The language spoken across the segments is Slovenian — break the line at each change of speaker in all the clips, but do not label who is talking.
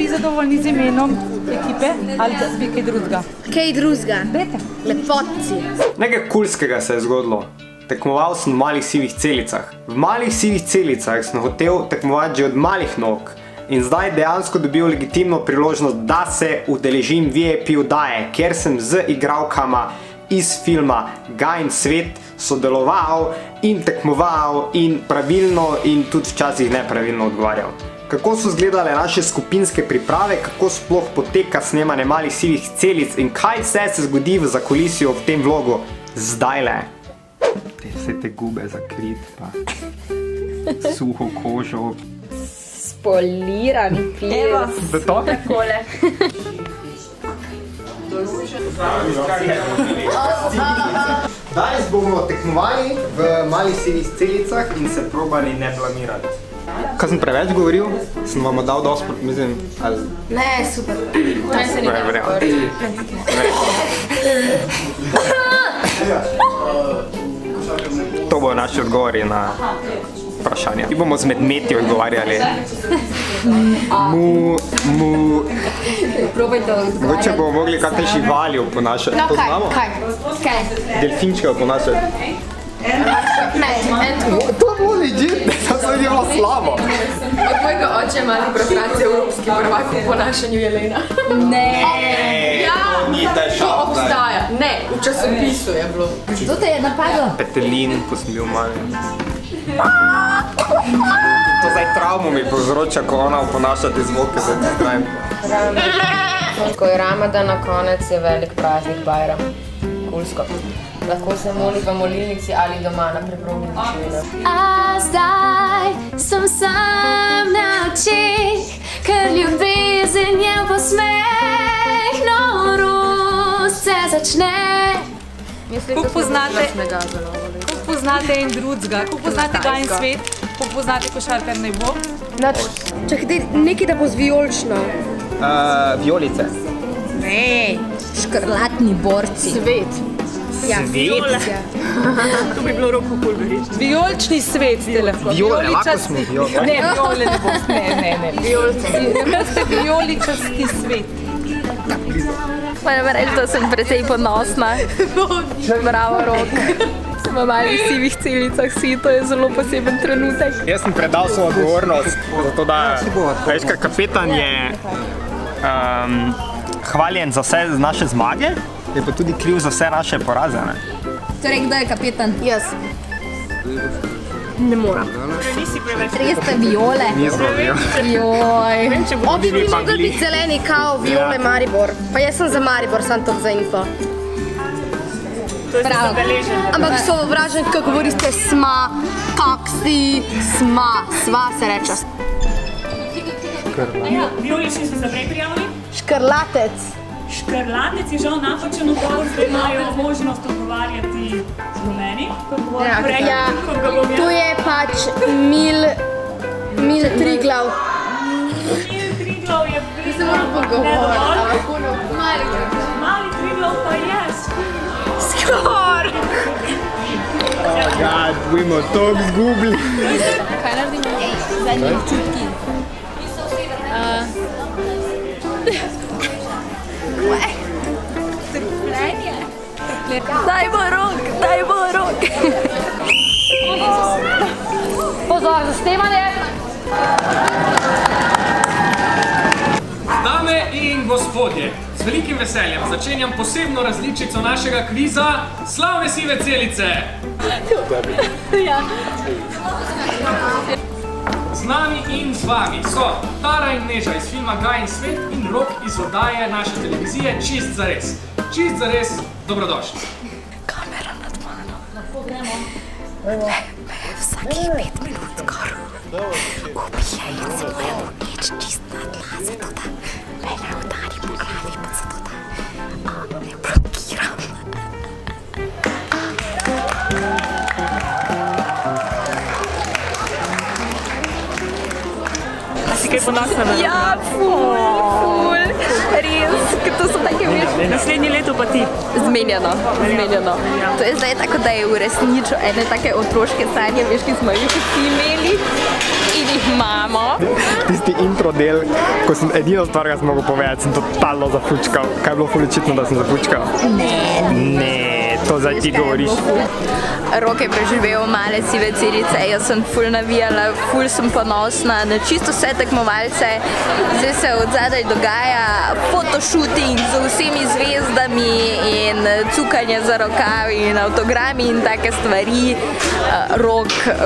vi zadovoljni z imenom ekipe ali bi kaj drugega?
Kaj drugega?
Dajte.
Lepotci.
Nekaj kulskega se je zgodilo. Tekmoval sem v malih sivih celicah. V malih sivih celicah sem hotel tekmovati že od malih nog in zdaj dejansko dobil legitimno priložnost, da se udeležim VIP oddaje, kjer sem z igralkama iz filma Gajin svet sodeloval in tekmoval in pravilno in tudi včasih nepravilno odgovarjal. Kako so izgledale naše skupinske priprave, kako sploh poteka snemanje malih sivih celic in kaj vse se zgodi v zakulisju v tem vlogu zdajle. Vse te gube zakrit, pa suho kožo.
Spoliran ples.
Da to?
Takole.
Danes bomo tekmovali v malih sivih celicah in se probali ne blamirati. Kaj sem preveč govoril? Sem vam dal dosti, mislim, ali...
Ne, super. Kaj se nekaj govori?
To bojo naši odgovori na vprašanja. Mi bomo z medmeti odgovarjali. Mu...
Probajte odgovarjati.
Mogoče bomo mogli kakšne živali oponašati.
No,
To znamo?
kaj?
Delfinčke oponašati.
Ne,
To bo legit, to se je bilo slabo.
Od mojega oče je mali bratranec evropski prvak v ponašanju jelena.
Ne.
To ni ta
To
šal.
obstaja. Ne, v časopisu je bilo.
Kdo te je napadlo?
Petelin, ko sem bil mali. To zdaj travmo mi povzroča, ko ona oponaša te zvoke, zdaj ti trajem.
Ko je Ramadan na konec, je velik praznik Bajram. Kulsko. Lahko se moli v molilnici ali doma na preprogi tišini.
A zdaj sem sam na očeh, ker ljubezen je v posmeh, norost se začne.
Kako poznate en drugega, kako poznate Gajin svet, kako poznate Košarkar naj bo?
Čakaj, nekaj da bo z vijolično.
Vijolice.
Ne. Škrlatni borci.
Svet.
Ja,
Svet?
To bi bilo Roko Kulberič. Vijolični svet ste lahko.
Vijole, lahko smo vijole.
Ne, vijole ne boste, ne. Vijoličasti svet.
Moram reči, da sem precej ponosna. Bravo, Rok. Sem v malih sivih celicah, si to je zelo poseben trenutek.
Jaz sem predal svojo odgovornost, zato da, veš, ker kapetan je hvaljen za vse naše zmage, je pa tudi kriv za vse naše poraze, ne?
Torej, kdo je kapetan?
Jaz.
Ne moram. Res ste vijole.
Nismo vijole.
Joj. Obi bi
pa
mogli
bili.
biti zeleni kao vijole Maribor. Pa jaz sem za Maribor, sam to za info. Prav. Ampak so vražen, kako govorite sma, kaksi, sva se reče.
Vijolični so se prej prijavili.
Škrlatec.
Škrlatec je žal napačen odgovor, zdaj imajo možnost odgovarjati rumeni.
Ja, tu je pač Mil Triglav.
Mil Triglav je priznal.
Se moram pogovoriti.
Mali Triglav pa je.
Skor!
Oh god, bomo toliko zgubili.
Kaj naredimo? Zadnji občutki. Trpljenje. Daj bo rok.
Pozor, za snemanje.
Dame in gospodje, z velikim veseljem začenjam posebno različico našega kviza Slavne sive celice. Z nami in z vami so Tara in Neža iz filma Gajin svet in Rok iz oddaje naše televizije Čist zares. Čist zares, dobrodošli.
Kamera nad mano. Lahko gremo. Me vsakih 5 minut skoraj ubije in se moja nič čist na tla, zato da mene udari po glavi, pa zato da ne blokiram.
ponosna na
Ja, ful. Res, ker to so take veš.
Naslednje leto pa ti.
Zmenjeno. To je zdaj tako, da je uresničil ene take otroške sanje, veš, ki smo jih vsi imeli in jih imamo.
Tisti intro del, ko sem edino stvar, kar sem mogel povedati, sem totalno zafučkal. Kaj je bilo ful očitno, da sem zafučkal? Ne, to zdaj ti govoriš.
Rok je preživel male sive celice, jaz sem ful navijala, ful sem ponosna na čisto vse tekmovalce. Zdaj se od zadaj dogaja fotoshooting z vsemi zvezdami in cukanje za rokav in avtogrami in take stvari.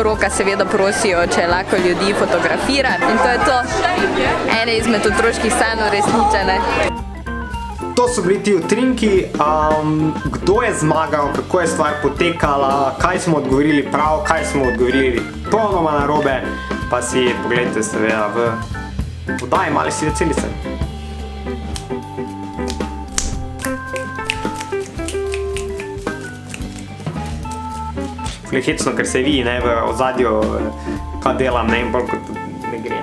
Roka seveda prosijo, če lahko ljudi fotografira in to je to. Ene izmed otroških sanj uresničene.
To so bili ti utrinki, kdo je zmagal, kako je stvar potekala, kaj smo odgovorili prav, kaj smo odgovorili popolnoma narobe, pa si pogledajte seveda v oddaji Male sive celice. Ful je hecno, ker se vidi, ne, v ozadju, kaj delam, ne, in bolj kot ne gre.